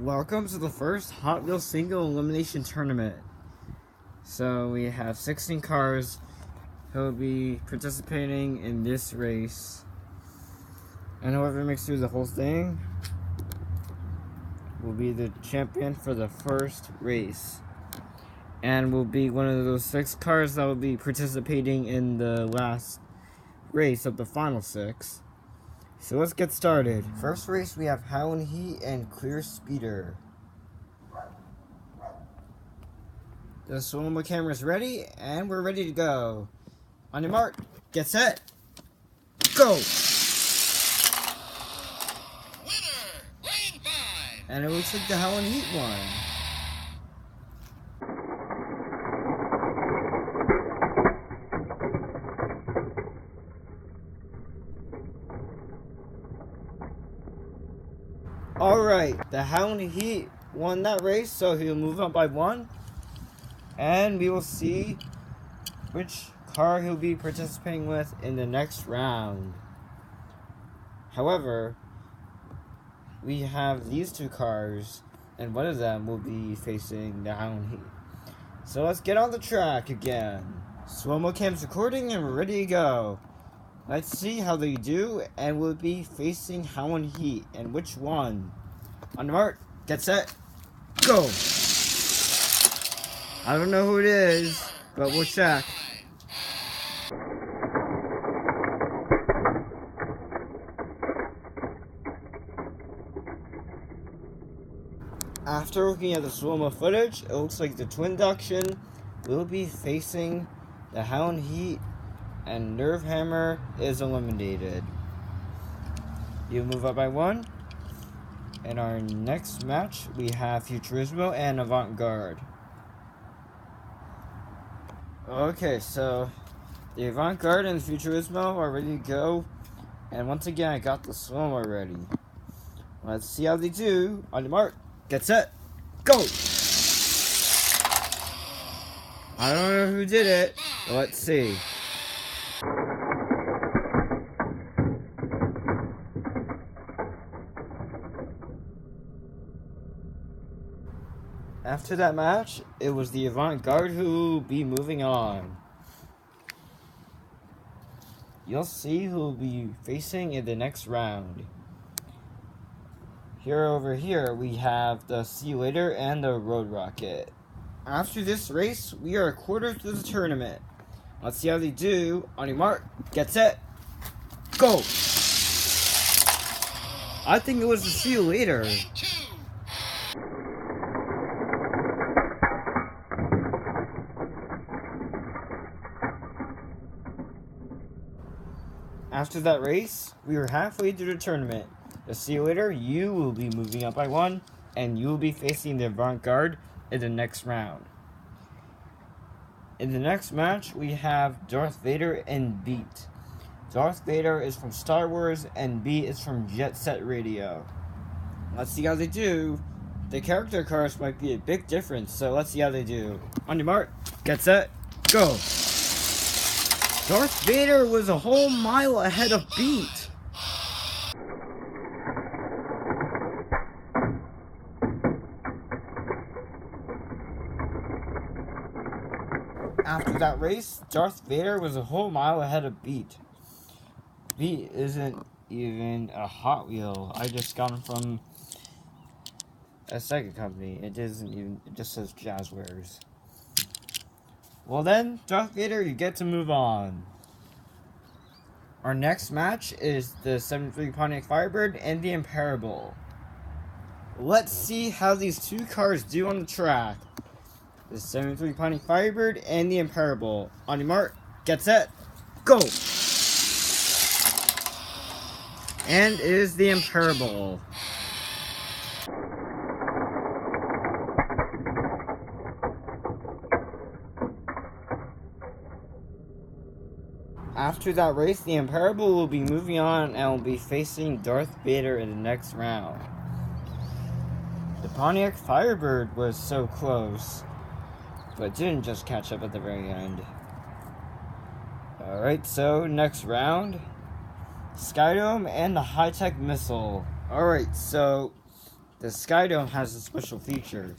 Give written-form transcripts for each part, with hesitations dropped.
Welcome to the first Hot Wheels single elimination tournament. So we have 16 cars who will be participating in this race. And whoever makes through the whole thing will be the champion for the first race. And will be one of those 6 cars that will be participating in the last race of the final 6. So let's get started. First race, we have Howlin' Heat and Clear Speeder. The slow-mo camera's ready, and we're ready to go. On your mark, get set, go! Winner, lane 5. And it looks like the Howlin' Heat won. Alright, the Howlin' Heat won that race, so he'll move up by 1. And we will see which car he'll be participating with in the next round. However, we have these 2 cars, and one of them will be facing the Howlin' Heat. So let's get on the track again. Slow-mo cam's recording and we're ready to go. Let's see how they do, and we'll be facing Howlin' Heat, and which one. On the mark, get set, go! I don't know who it is, but we'll check. After looking at the slow-mo footage, it looks like the twin induction will be facing the Howlin' Heat, and Nerve Hammer is eliminated. You move up by 1. In our next match, we have Futurismo and Avant-Garde. Okay, so the Avant-Garde and Futurismo are ready to go. And once again, I got the slow-mo ready. Let's see how they do. On your mark, get set, go! I don't know who did it, but let's see. After that match, it was the Avant-Garde who will be moving on. You'll see who will be facing in the next round. Over here, we have the See You Later and the Road Rocket. After this race, we are a quarter through the tournament. Let's see how they do. On your mark, get set, go! I think it was the See You Later. After that race, we were halfway through the tournament. The See You Later, you will be moving up by 1, and you will be facing the Avant-Garde in the next round. In the next match, we have Darth Vader and Beat. Darth Vader is from Star Wars, and Beat is from Jet Set Radio. Let's see how they do. The character cars might be a big difference, so let's see how they do. On your mark, get set, go! Darth Vader was a whole mile ahead of Beat. After that race, Darth Vader was a whole mile ahead of Beat. Beat isn't even a Hot Wheel. I just got him from a second company. It just says Jazzwares. Well then, Darth Vader, you get to move on. Our next match is the 73 Pontiac Firebird and the Imparable. Let's see how these 2 cars do on the track. The 73 Pontiac Firebird and the Imparable. On your mark, get set, go! And it is the Imparable. After that race, the Imparable will be moving on and will be facing Darth Vader in the next round. The Pontiac Firebird was so close, but didn't just catch up at the very end. Alright, so next round, Skydome and the high-tech missile. Alright, so the Sky Dome has a special feature.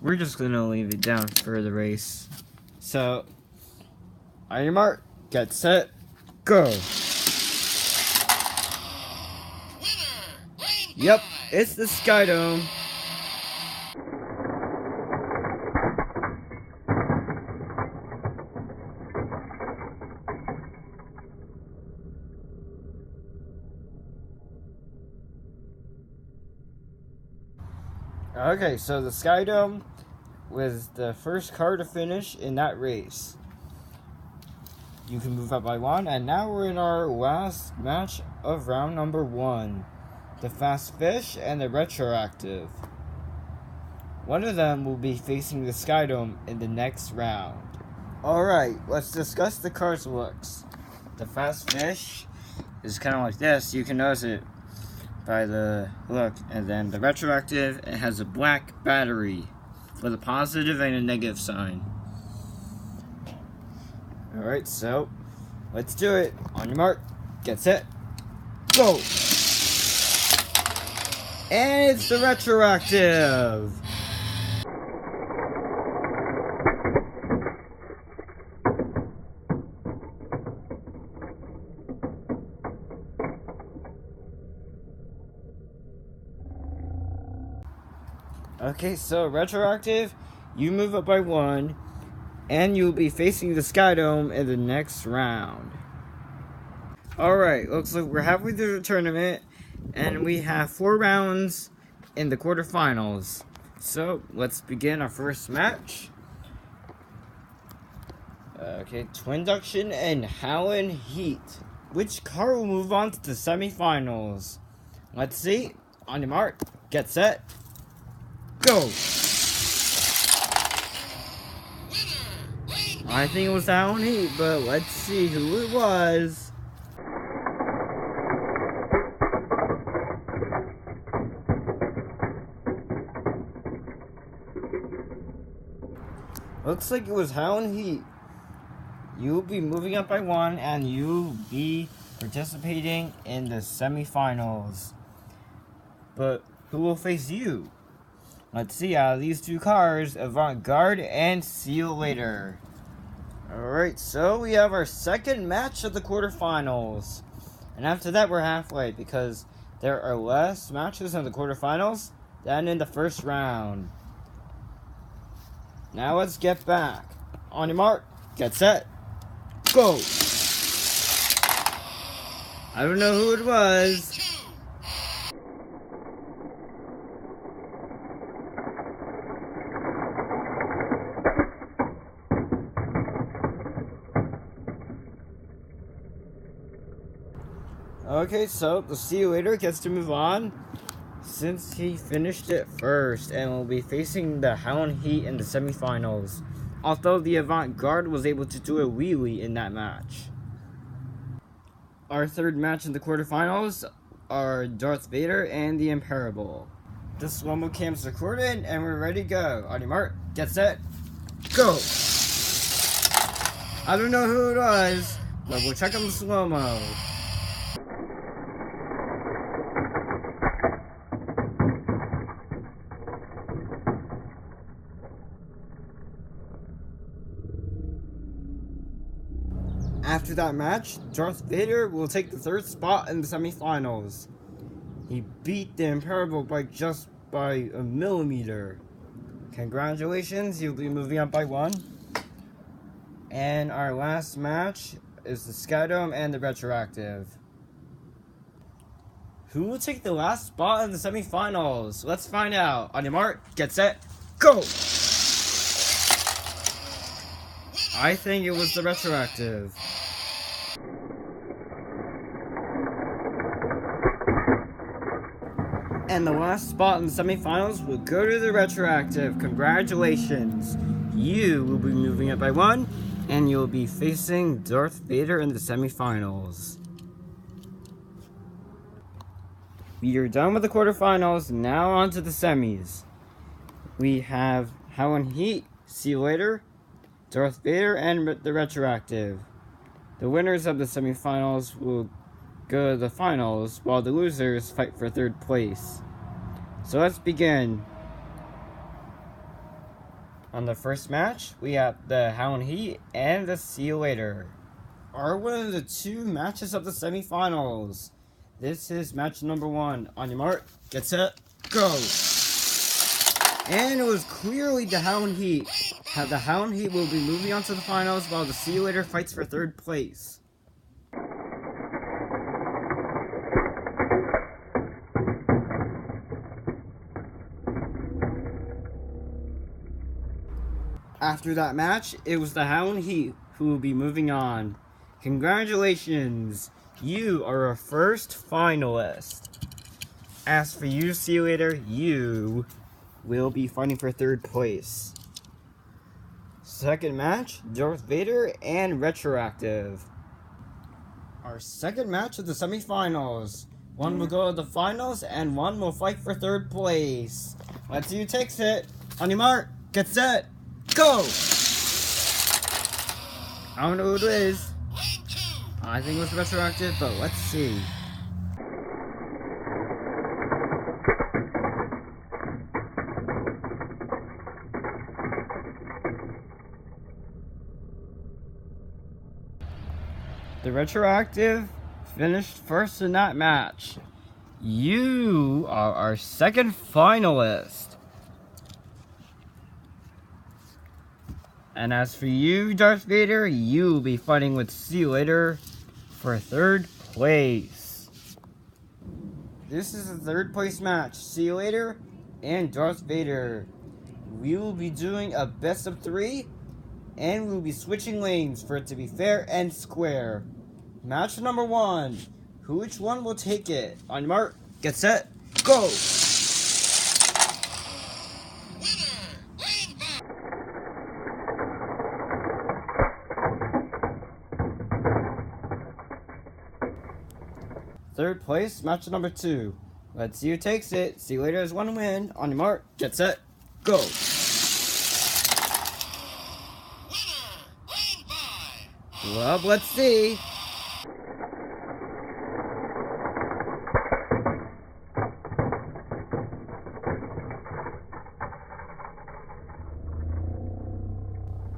We're just gonna leave it down for the race. So, on your mark, get set, go! Yep, it's the Sky Dome. Okay, so the Sky Dome was the first car to finish in that race. You can move up by one, and now we're in our last match of round number 1. The Fast Fish and the Retroactive. One of them will be facing the Sky Dome in the next round. Alright, let's discuss the car's looks. The Fast Fish is kind of like this. You can notice it by the look. And then the Retroactive, it has a black battery with a positive and a negative sign. Alright, so let's do it. On your mark, get set, go! And it's the Retroactive! Okay, so Retroactive, you move up by 1, and you'll be facing the Sky Dome in the next round. Alright, looks like we're halfway through the tournament, and we have 4 rounds in the quarterfinals. So, let's begin our first match. Okay, Twinduction and Howlin' Heat. Which car will move on to the semifinals? Let's see. On your mark, get set, go! I think it was Howlin' Heat, but let's see who it was. Looks like it was Howlin' Heat. You'll be moving up by 1, and you'll be participating in the semifinals. But who will face you? Let's see, out of these 2 cars, Avant-Garde and See You Later. Alright, so we have our second match of the quarterfinals. And after that, we're halfway, because there are less matches in the quarterfinals than in the first round. Now let's get back. On your mark, get set, go! I don't know who it was. Okay, so the See You Later gets to move on, since he finished it first, and will be facing the Howlin' Heat in the semifinals. Although the Avant-Garde was able to do a wheelie in that match. Our third match in the quarterfinals are Darth Vader and the Imparable. The slow-mo cam's recorded, and we're ready to go. On your mark, get set, go! I don't know who it was, but we'll check on the slow-mo. After that match, Darth Vader will take the 3rd spot in the semifinals. He beat the Imparable by just by a millimeter. Congratulations, you'll be moving up by 1. And our last match is the Sky Dome and the Retroactive. Who will take the last spot in the semifinals? Let's find out. On your mark, get set, go! I think it was the Retroactive. And the last spot in the semifinals will go to the Retroactive. Congratulations. You will be moving up by 1, and you'll be facing Darth Vader in the semifinals. We are done with the quarterfinals. Now on to the semis. We have Howlin' Heat, See You Later, Darth Vader, and the Retroactive. The winners of the semifinals will go to the finals, while the losers fight for third place. So let's begin. On the first match, we have the Hound Heat and the See You Later. Are one of the two matches of the semifinals. This is match number 1. On your mark, get set, go! And it was clearly the Hound Heat. The Hound Heat will be moving on to the finals, while the See You Later fights for third place. After that match, it was the Hound Heat who will be moving on. Congratulations! You are a first finalist. As for you, See You Later, you will be fighting for third place. Second match, Darth Vader and Retroactive. Our second match of the semifinals. One will go to the finals and one will fight for third place. Let's see who takes it. On your mark, get set, go! I don't know who it is. I think it was Retroactive, but let's see. The Retroactive finished first in that match. You are our second finalist. And as for you, Darth Vader, you will be fighting with See You Later for third place. This is the third place match. See You Later and Darth Vader. We will be doing a best of 3, and we will be switching lanes for it to be fair and square. Match number 1. Which one will take it? On your mark, get set, go! Third place, match number 2. Let's see who takes it. See You Later has 1 win. On your mark, get set, go! Well, let's see.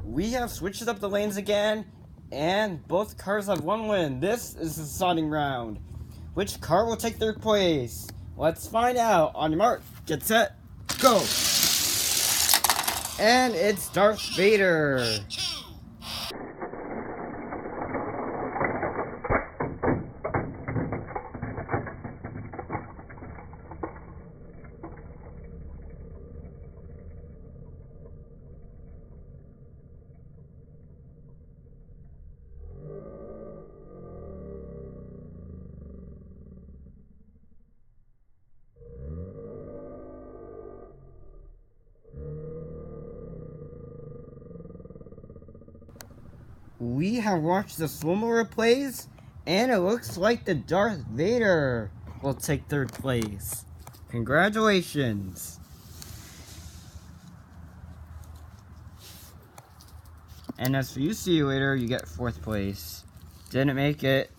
We have switched up the lanes again, and both cars have 1 win. This is the deciding round. Which car will take third place? Let's find out. On your mark, get set, go! And it's Darth Vader. We have watched the slow-mo replays, and it looks like the Darth Vader will take third place. Congratulations. And as for you, See You Later, you get 4th place. Didn't make it.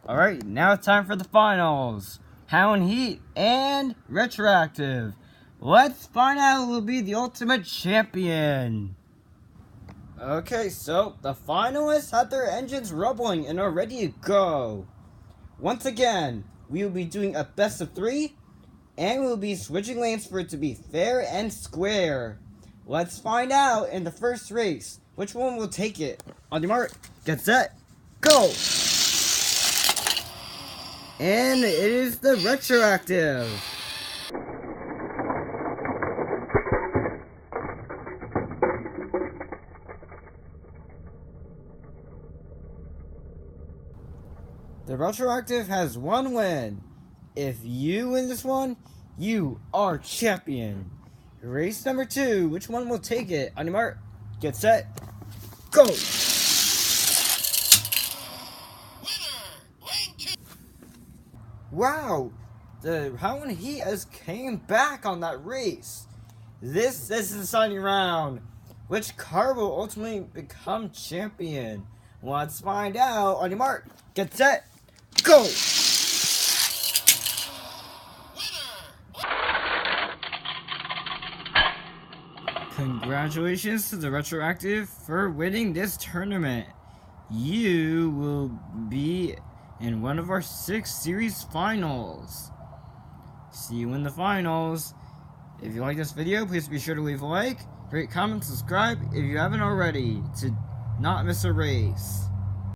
Alright, now it's time for the finals. Hound Heat and Retroactive. Let's find out who will be the ultimate champion. Okay, so the finalists have their engines rumbling and are ready to go. Once again, we will be doing a best of 3, and we will be switching lanes for it to be fair and square. Let's find out in the first race which one will take it. On your mark, get set, go! And it is the Retroactive. The Retroactive has 1 win. If you win this one, you are champion. Race number 2, which one will take it? On your mark, get set, go! Wow, the Hound Heat has came back on that race. This is the deciding round. Which car will ultimately become champion? Let's find out on your mark, get set, go! Congratulations to the Retroactive for winning this tournament. You will be in one of our 6 series finals. See you in the finals. If you like this video, please be sure to leave a like, rate, comment, subscribe if you haven't already to not miss a race.